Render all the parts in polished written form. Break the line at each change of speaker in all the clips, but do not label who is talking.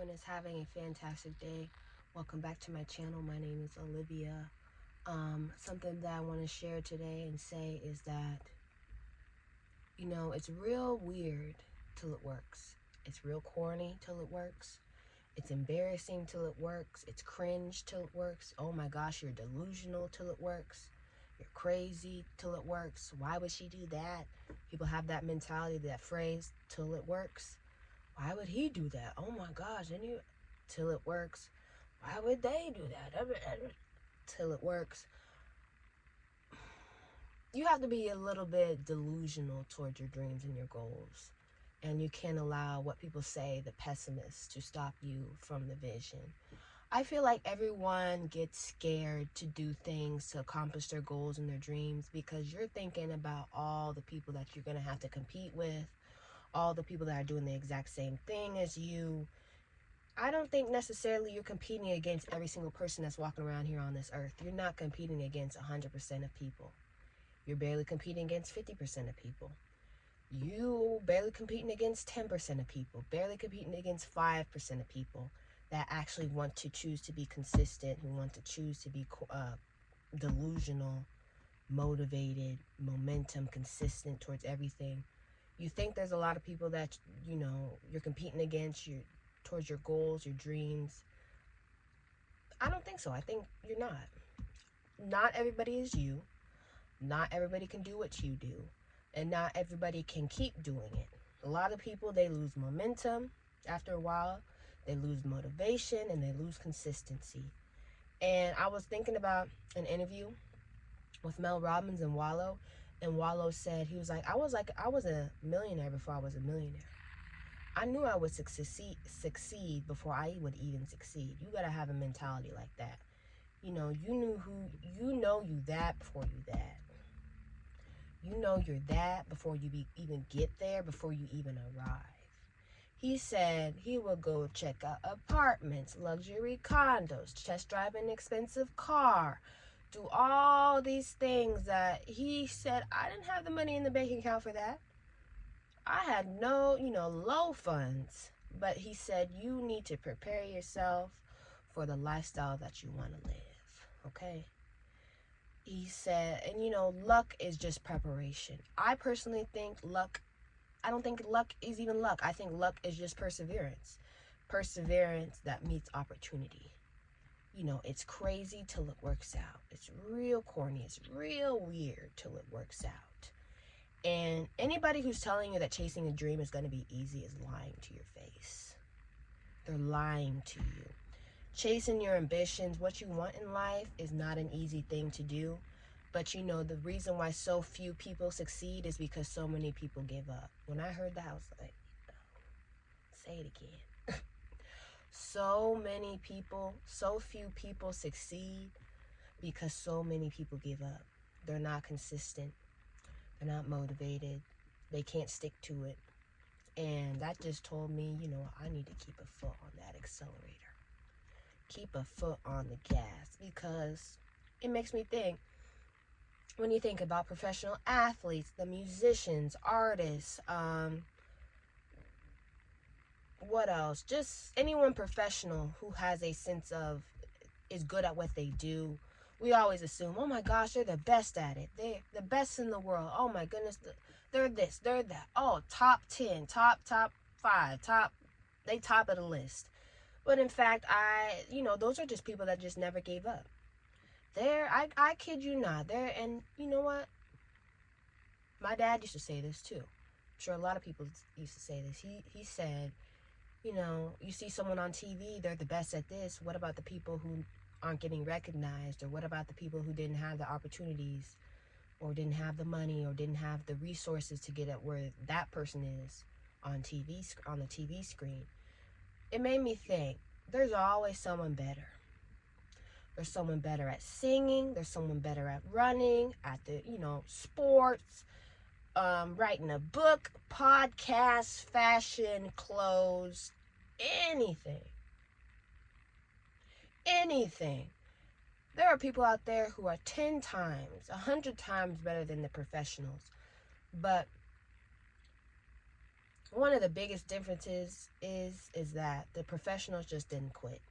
everyone is having a fantastic day. Welcome back to my channel. My name is Olivia. Something that I want to share today and say is that, it's real weird till it works. It's real corny till it works. It's embarrassing till it works. It's cringe till it works. Oh my gosh, you're delusional till it works. You're crazy till it works. Why would she do that? People have that mentality, that phrase, till it works. Why would he do that? Oh my gosh, till it works. Why would they do that? Till it works. You have to be a little bit delusional towards your dreams and your goals. And you can't allow what people say, the pessimists, to stop you from the vision. I feel like everyone gets scared to do things to accomplish their goals and their dreams because you're thinking about all the people that you're going to have to compete with, all the people that are doing the exact same thing as you. I don't think necessarily you're competing against every single person that's walking around here on this earth. You're not competing against 100% of people. You're barely competing against 50% of people. You barely competing against 10% of people, barely competing against 5% of people that actually want to choose to be consistent, who want to choose to be delusional, motivated, momentum, consistent towards everything. You think there's a lot of people that, you're competing against towards your goals, your dreams. I don't think so. I think you're not. Not everybody is you. Not everybody can do what you do. And not everybody can keep doing it. A lot of people, they lose momentum after a while. They lose motivation and they lose consistency. And I was thinking about an interview with Mel Robbins and Wallow. And Wallow said, he was like, I was a millionaire before I was a millionaire. I knew I would succeed before I would even succeed. You gotta have a mentality like that. You know you that before you that. You know you're that before you even get there, before you even arrive. He said he would go check out apartments, luxury condos, test drive an expensive car, do all these things that he said, I didn't have the money in the bank account for that. I had no, low funds. But he said you need to prepare yourself for the lifestyle that you want to live, okay? He said, and luck is just preparation. I personally think I don't think luck is even luck. I think luck is just perseverance. Perseverance that meets opportunity. It's crazy till it works out. It's real corny. It's real weird till it works out. And anybody who's telling you that chasing a dream is going to be easy is lying to your face. They're lying to you. Chasing your ambitions, what you want in life, is not an easy thing to do. But the reason why so few people succeed is because so many people give up. When I heard that, I was like, say it again. So few people succeed because so many people give up. They're not consistent. They're not motivated. They can't stick to it. And that just told me, I need to keep a foot on that accelerator. Keep a foot on the gas, because it makes me think, when you think about professional athletes, the musicians, artists, what else? Just anyone professional who has a sense of, is good at what they do. We always assume, oh my gosh, they're the best at it. They're the best in the world. Oh my goodness, they're this, they're that. Oh, top 10, top 5, they top of the list. But in fact, those are just people that just never gave up. I kid you not. And you know what? My dad used to say this too. I'm sure a lot of people used to say this. He said, you see someone on TV, they're the best at this. What about the people who aren't getting recognized? Or what about the people who didn't have the opportunities, or didn't have the money, or didn't have the resources to get at where that person is on the TV screen? It made me think, there's always someone better. There's someone better at singing. There's someone better at running, at the, sports, writing a book, podcasts, fashion, clothes, anything. Anything. There are people out there who are 10 times, 100 times better than the professionals. But One of the biggest differences is that the professionals just didn't quit.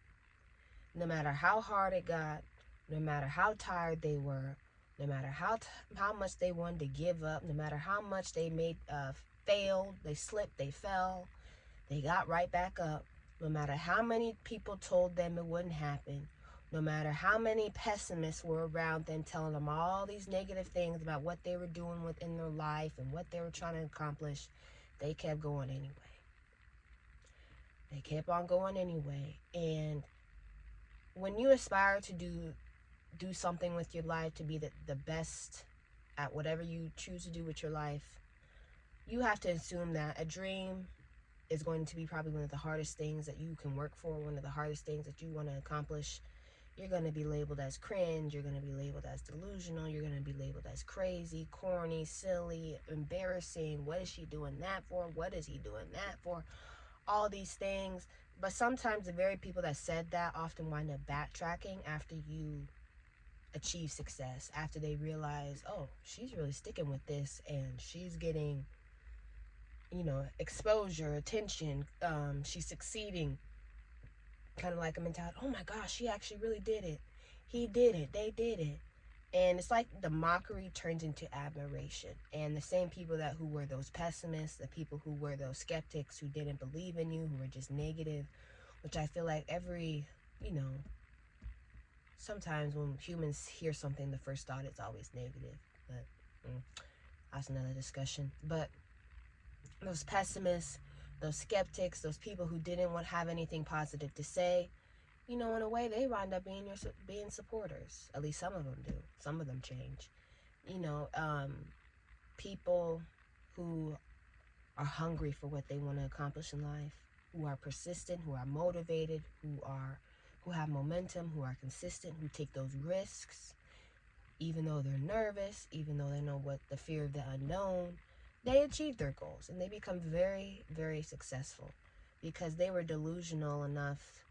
No matter how hard it got, no matter how tired they were, no matter how much they wanted to give up, no matter how much they failed, they slipped, they fell, they got right back up. No matter how many people told them it wouldn't happen, no matter how many pessimists were around them telling them all these negative things about what they were doing within their life and what they were trying to accomplish, they kept going anyway. They kept on going anyway. And when you aspire to do something with your life, to be the best at whatever you choose to do with your life, you have to assume that a dream is going to be probably one of the hardest things that you can work for, one of the hardest things that you want to accomplish. You're going to be labeled as cringe, you're going to be labeled as delusional, you're going to be labeled as crazy, corny, silly, embarrassing. What is she doing that for? What is he doing that for? All these things. But sometimes the very people that said that often wind up backtracking after you achieve success, after they realize, oh, she's really sticking with this and she's getting, exposure, attention, she's succeeding. Kind of like a mentality, oh my gosh, she actually really did it. He did it. They did it. And it's like the mockery turns into admiration. And the same people who were those pessimists, the people who were those skeptics who didn't believe in you, who were just negative, which I feel like sometimes when humans hear something, the first thought is always negative. But that's another discussion. But those pessimists, those skeptics, those people who didn't want to have anything positive to say, in a way, they wind up being supporters. At least some of them do. Some of them change. People who are hungry for what they want to accomplish in life, who are persistent, who are motivated, who have momentum, who are consistent, who take those risks, even though they're nervous, even though they know what the fear of the unknown, they achieve their goals and they become very, very successful because they were delusional enough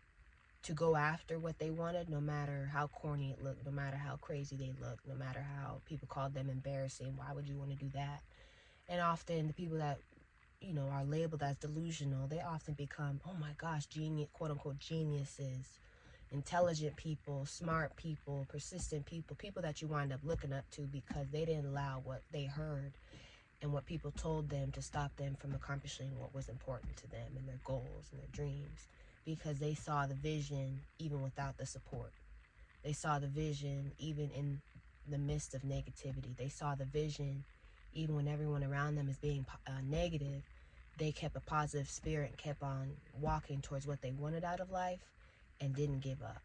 to go after what they wanted, no matter how corny it looked, no matter how crazy they looked, no matter how people called them embarrassing. Why would you want to do that? And often the people that, are labeled as delusional, they often become, oh my gosh, genius, quote unquote geniuses, intelligent people, smart people, persistent people, people that you wind up looking up to because they didn't allow what they heard and what people told them to stop them from accomplishing what was important to them and their goals and their dreams. Because they saw the vision even without the support. They saw the vision even in the midst of negativity. They saw the vision even when everyone around them is being negative. They kept a positive spirit and kept on walking towards what they wanted out of life and didn't give up.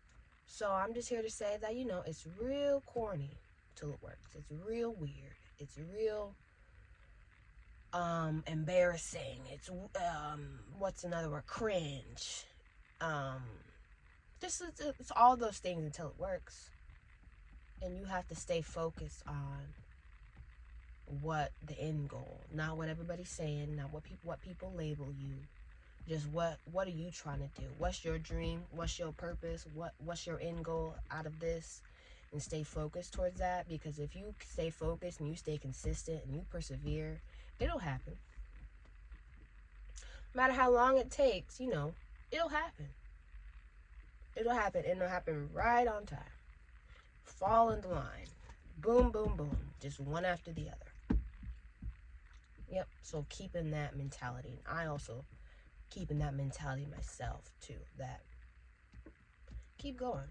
So I'm just here to say that, it's real corny till it works. It's real weird. It's real embarrassing. It's what's another word? Cringe. It's all those things until it works. And you have to stay focused on what the end goal, not what everybody's saying, not what people label you. Just what are you trying to do? What's your dream? What's your purpose? What's your end goal out of this? And stay focused towards that, because if you stay focused and you stay consistent and you persevere, it'll happen. No matter how long it takes, it'll happen. It'll happen, and it'll happen right on time. Fall into line. Boom, boom, boom. Just one after the other. Yep, so keeping that mentality. And I also keeping that mentality myself, too. That keep going.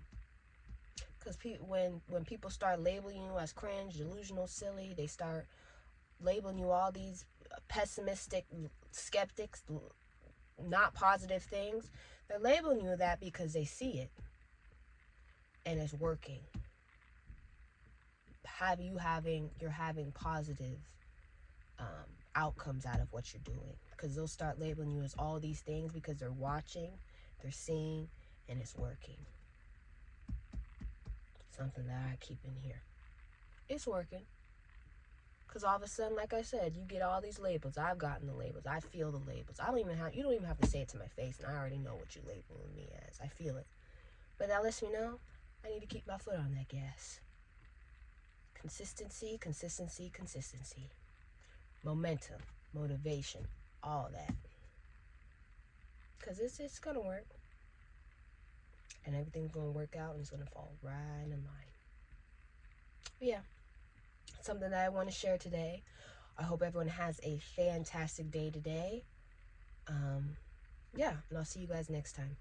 Because when people start labeling you as cringe, delusional, silly, they start labeling you all these pessimistic skeptics, not positive things. They're labeling you that because they see it and it's working. You're having positive outcomes out of what you're doing, because they'll start labeling you as all these things because they're watching, they're seeing, and it's working. Something that I keep in here. It's working. Because all of a sudden, like I said, you get all these labels. I've gotten the labels. I feel the labels. You don't even have to say it to my face, and I already know what you're labeling me as. I feel it. But that lets me know I need to keep my foot on that gas. Consistency, consistency, consistency. Momentum, motivation. all that. Because it's going to work. And everything's going to work out and it's going to fall right in line. But yeah, something that I want to share today. I hope everyone has a fantastic day today. Yeah, and I'll see you guys next time.